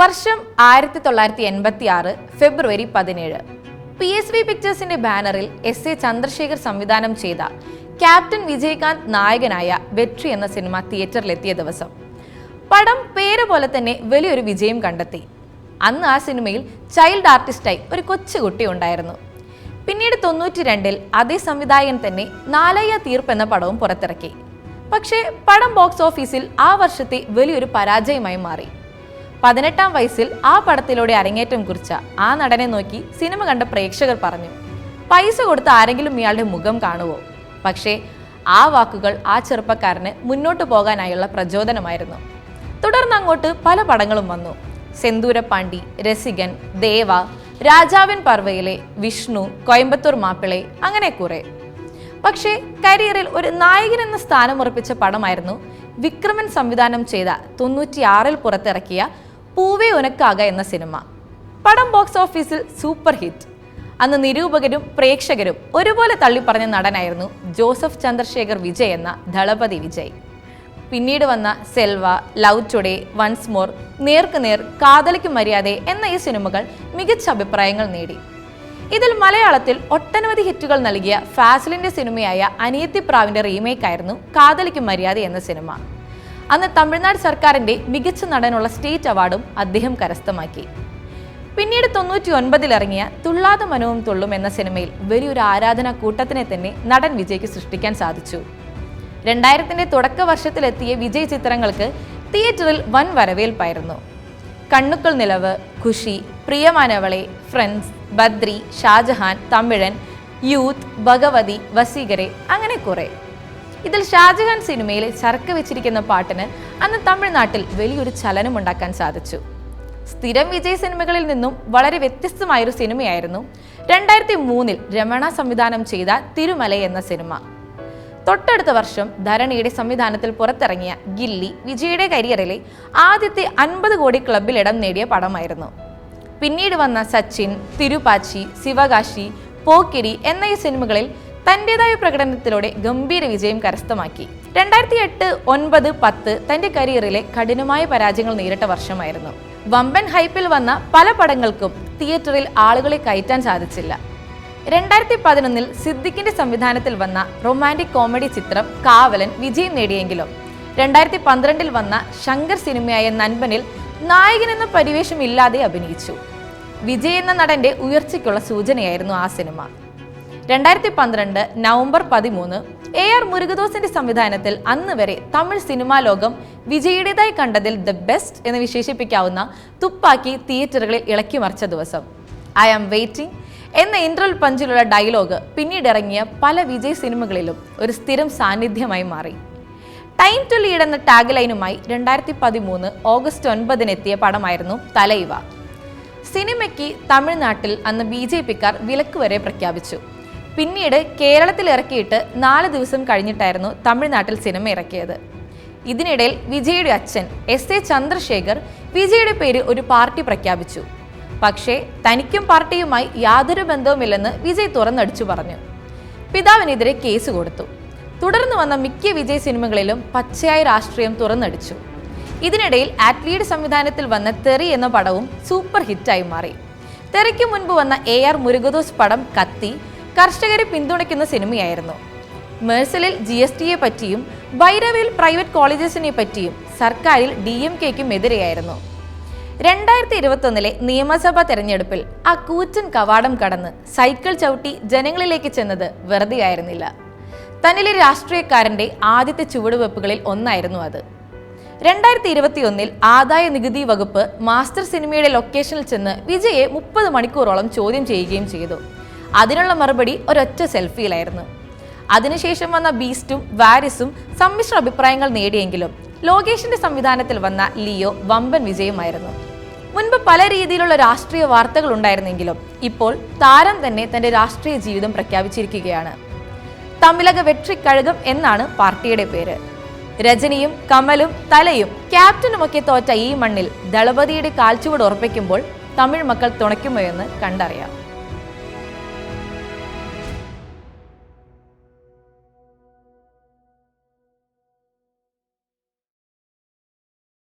വർഷം 1986 ഫെബ്രുവരി 17. PSV പിക്ചേഴ്സിന്റെ ബാനറിൽ SA Chandrasekhar സംവിധാനം ചെയ്ത ക്യാപ്റ്റൻ വിജയകാന്ത് നായകനായ വെട്രി എന്ന സിനിമ തിയേറ്ററിലെത്തിയ ദിവസം. പടം പേര് പോലെ തന്നെ വലിയൊരു വിജയം കണ്ടെത്തി. അന്ന് ആ സിനിമയിൽ ചൈൽഡ് ആർട്ടിസ്റ്റായി ഒരു കൊച്ചുകുട്ടി ഉണ്ടായിരുന്നു. പിന്നീട് 92-ൽ അതേ സംവിധായകൻ തന്നെ നാലയ്യ തീർപ്പ് എന്ന പടവും പുറത്തിറക്കി. പക്ഷേ പടം ബോക്സ് ഓഫീസിൽ ആ വർഷത്തെ വലിയൊരു പരാജയമായി മാറി. 18-ാം വയസ്സിൽ ആ പടത്തിലൂടെ അരങ്ങേറ്റം കുറിച്ച ആ നടനെ നോക്കി സിനിമ കണ്ട പ്രേക്ഷകർ പറഞ്ഞു, പൈസ കൊടുത്ത് ആരെങ്കിലും ഇയാളുടെ മുഖം കാണുവോ? പക്ഷേ ആ വാക്കുകൾ ആ ചെറുപ്പക്കാരന് മുന്നോട്ട് പോകാനായുള്ള പ്രചോദനമായിരുന്നു. തുടർന്ന് അങ്ങോട്ട് പല പടങ്ങളും വന്നു. സെന്തൂരപ്പാണ്ടി, രസികൻ, ദേവ, രാജാവിൻ പർവയിലെ, വിഷ്ണു, കോയമ്പത്തൂർ മാപ്പിളെ, അങ്ങനെ കുറെ. പക്ഷേ കരിയറിൽ ഒരു നായകൻ എന്ന സ്ഥാനം ഉറപ്പിച്ച പടമായിരുന്നു വിക്രമൻ സംവിധാനം ചെയ്ത 96-ൽ പുറത്തിറക്കിയ പൂവേ ഉനക്കാക എന്ന സിനിമ. പടം ബോക്സ് ഓഫീസിൽ സൂപ്പർ ഹിറ്റ്. അന്ന് നിരൂപകരും പ്രേക്ഷകരും ഒരുപോലെ തള്ളിപ്പറഞ്ഞ നടനായിരുന്നു ജോസഫ് ചന്ദ്രശേഖർ വിജയ് എന്ന ദളപതി വിജയ്. പിന്നീട് വന്ന Selva, love today, once more, Nerukku Ner, കാതലിക്ക് മര്യാദ എന്ന ഈ സിനിമകൾ മികച്ച അഭിപ്രായങ്ങൾ നേടി. ഇതിൽ മലയാളത്തിൽ ഒട്ടനവധി ഹിറ്റുകൾ നൽകിയ ഫാസിലിന്റെ സിനിമയായ അനിയത്തിപ്രാവിന്റെ റീമേക്കായിരുന്നു കാതലിക്ക് മര്യാദ എന്ന സിനിമ. അന്ന് തമിഴ്നാട് സർക്കാരിന്റെ മികച്ച നടനുള്ള സ്റ്റേറ്റ് അവാർഡും അദ്ദേഹം കരസ്ഥമാക്കി. പിന്നീട് 99-ൽ ഇറങ്ങിയ തുള്ളാതെ മനവും തുള്ളും എന്ന സിനിമയിൽ വലിയൊരു ആരാധനാ കൂട്ടത്തിനെ തന്നെ നടൻ വിജയ്ക്ക് സൃഷ്ടിക്കാൻ സാധിച്ചു. 2000-ന്റെ തുടക്ക വർഷത്തിലെത്തിയ വിജയ് ചിത്രങ്ങൾക്ക് തിയേറ്ററിൽ വൻ വരവേൽപ്പായിരുന്നു. കണ്ണുക്കൾ നിലവ്, ഖുഷി, പ്രിയമാനവളെ, ഫ്രണ്ട്സ്, ബദ്രി, ഷാജഹാൻ, തമിഴൻ, യൂത്ത്, ഭഗവതി, വസീകരെ, അങ്ങനെ കുറെ. ഇതിൽ ഷാജഹാൻ സിനിമയിൽ ചരക്ക് വെച്ചിരിക്കുന്ന പാട്ടിന് അന്ന് തമിഴ്നാട്ടിൽ വലിയൊരു ചലനമുണ്ടാക്കാൻ സാധിച്ചു. സ്ഥിരം വിജയ് സിനിമകളിൽ നിന്നും വളരെ വ്യത്യസ്തമായൊരു സിനിമയായിരുന്നു 2003-ൽ രമണ സംവിധാനം ചെയ്ത തിരുമലൈ എന്ന സിനിമ. തൊട്ടടുത്ത വർഷം ധരണിയുടെ സംവിധാനത്തിൽ പുറത്തിറങ്ങിയ ഗില്ലി വിജയുടെ കരിയറിലെ ആദ്യത്തെ 50 കോടി ക്ലബിൽ ഇടം നേടിയ പടമായിരുന്നു. പിന്നീട് വന്ന സച്ചിൻ, തിരുപ്പാച്ചി, ശിവകാശി, പോക്കിരി എന്ന ഈ സിനിമകളിൽ തൻ്റെതായ പ്രകടനത്തിലൂടെ ഗംഭീര വിജയം കരസ്ഥമാക്കി. 2008, 9, 10 തൻ്റെ കരിയറിലെ കഠിനമായ പരാജയങ്ങൾ നേരിട്ട വർഷമായിരുന്നു. വമ്പൻ ഹൈപ്പിൽ വന്ന പല പടങ്ങൾക്കും തിയേറ്ററിൽ ആളുകളെ കയറ്റാൻ സാധിച്ചില്ല. 2011-ൽ സിദ്ദിഖിന്റെ സംവിധാനത്തിൽ വന്ന റൊമാൻറ്റിക് കോമഡി ചിത്രം കാവലൻ വിജയം നേടിയെങ്കിലും 2012-ൽ വന്ന ശങ്കർ സിനിമയായ നൻപനിൽ നായകൻ എന്ന പരിവേഷം ഇല്ലാതെ അഭിനയിച്ചു. വിജയ് എന്ന നടന്റെ ഉയർച്ചയ്ക്കുള്ള സൂചനയായിരുന്നു ആ സിനിമ. 2012 നവംബർ 13 AR മുരുകദോസിന്റെ സംവിധാനത്തിൽ അന്ന് വരെ തമിഴ് സിനിമാ ലോകം വിജയുടേതായി കണ്ടതിൽ ദ ബെസ്റ്റ് എന്ന് വിശേഷിപ്പിക്കാവുന്ന തുപ്പാക്കി തിയേറ്ററുകളിൽ ഇളക്കി മറിച്ച ദിവസം. ഐ ആം വെയിറ്റിംഗ് എന്ന ഇന്റർവൽ പഞ്ചിലുള്ള ഡയലോഗ് പിന്നീട് ഇറങ്ങിയ പല വിജയ് സിനിമകളിലും ഒരു സ്ഥിരം സാന്നിധ്യമായി മാറി. ടൈം ടു ലീഡ് എന്ന ടാഗ് ലൈനുമായി 2013 ഓഗസ്റ്റ് 9-ന് എത്തിയ പടമായിരുന്നു തലൈവ. സിനിമയ്ക്ക് തമിഴ്നാട്ടിൽ അന്ന് BJP-ക്കാർ വിലക്ക് വരെ പ്രഖ്യാപിച്ചു. പിന്നീട് കേരളത്തിൽ ഇറക്കിയിട്ട് 4 ദിവസം കഴിഞ്ഞിട്ടായിരുന്നു തമിഴ്നാട്ടിൽ സിനിമ ഇറക്കിയത്. ഇതിനിടയിൽ വിജയുടെ അച്ഛൻ SA ചന്ദ്രശേഖർ വിജയുടെ പേര് ഒരു പാർട്ടി പ്രഖ്യാപിച്ചു. പക്ഷേ തനിക്കും പാർട്ടിയുമായി യാതൊരു ബന്ധവുമില്ലെന്ന് വിജയ് തുറന്നടിച്ചു പറഞ്ഞു. പിതാവിനെതിരെ കേസ് കൊടുത്തു. തുടർന്ന് വന്ന മിക്ക വിജയ് സിനിമകളിലും പച്ചയായ രാഷ്ട്രീയം തുറന്നടിച്ചു. ഇതിനിടയിൽ ആറ്റ്ലീഡ് സംവിധാനത്തിൽ വന്ന തെറി എന്ന പടവും സൂപ്പർ ഹിറ്റായി മാറി. തെറിക്ക് മുൻപ് വന്ന AR മുരുകദോസ് പടം കത്തി കർഷകരെ പിന്തുണയ്ക്കുന്ന സിനിമയായിരുന്നു. മേഴ്സലിൽ GSTയെ പറ്റിയും ഭൈരവയിൽ പ്രൈവറ്റ് കോളേജസിനെ പറ്റിയും സർക്കാരിൽ DMK-ക്കും എതിരെയായിരുന്നു. 2021-ലെ നിയമസഭാ തെരഞ്ഞെടുപ്പിൽ ആ കൂറ്റൻ കവാടം കടന്ന് സൈക്കിൾ ചവിട്ടി ജനങ്ങളിലേക്ക് ചെന്നത് വെറുതെ ആയിരുന്നില്ല. തന്നിലെ രാഷ്ട്രീയക്കാരന്റെ ആദ്യത്തെ ചുവടുവെപ്പുകളിൽ ഒന്നായിരുന്നു അത്. 2021-ൽ ആദായ നികുതി വകുപ്പ് മാസ്റ്റർ സിനിമയുടെ ലൊക്കേഷനിൽ ചെന്ന് വിജയെ 30 മണിക്കൂറോളം ചോദ്യം ചെയ്യുകയും ചെയ്തു. അതിനുള്ള മറുപടി ഒരൊറ്റ സെൽഫിയിലായിരുന്നു. അതിനുശേഷം വന്ന ബീസ്റ്റും വാരിസും സമ്മിശ്ര അഭിപ്രായങ്ങൾ നേടിയെങ്കിലും ലോകേഷിന്റെ സംവിധാനത്തിൽ വന്ന ലിയോ വമ്പൻ വിജയമായിരുന്നു. മുൻപ് പല രീതിയിലുള്ള രാഷ്ട്രീയ വാർത്തകൾ ഉണ്ടായിരുന്നെങ്കിലും ഇപ്പോൾ താരം തന്നെ തന്റെ രാഷ്ട്രീയ ജീവിതം പ്രഖ്യാപിച്ചിരിക്കുകയാണ്. തമിഴക വെട്രി കഴകം എന്നാണ് പാർട്ടിയുടെ പേര്. രജനിയും കമലും തലയും ക്യാപ്റ്റനുമൊക്കെ തോറ്റ ഈ മണ്ണിൽ ദളപതിയുടെ കാൽച്ചുവട് ഉറപ്പിക്കുമ്പോൾ തമിഴ് മക്കൾ തുണയ്ക്കുമോ എന്ന് കണ്ടറിയാം.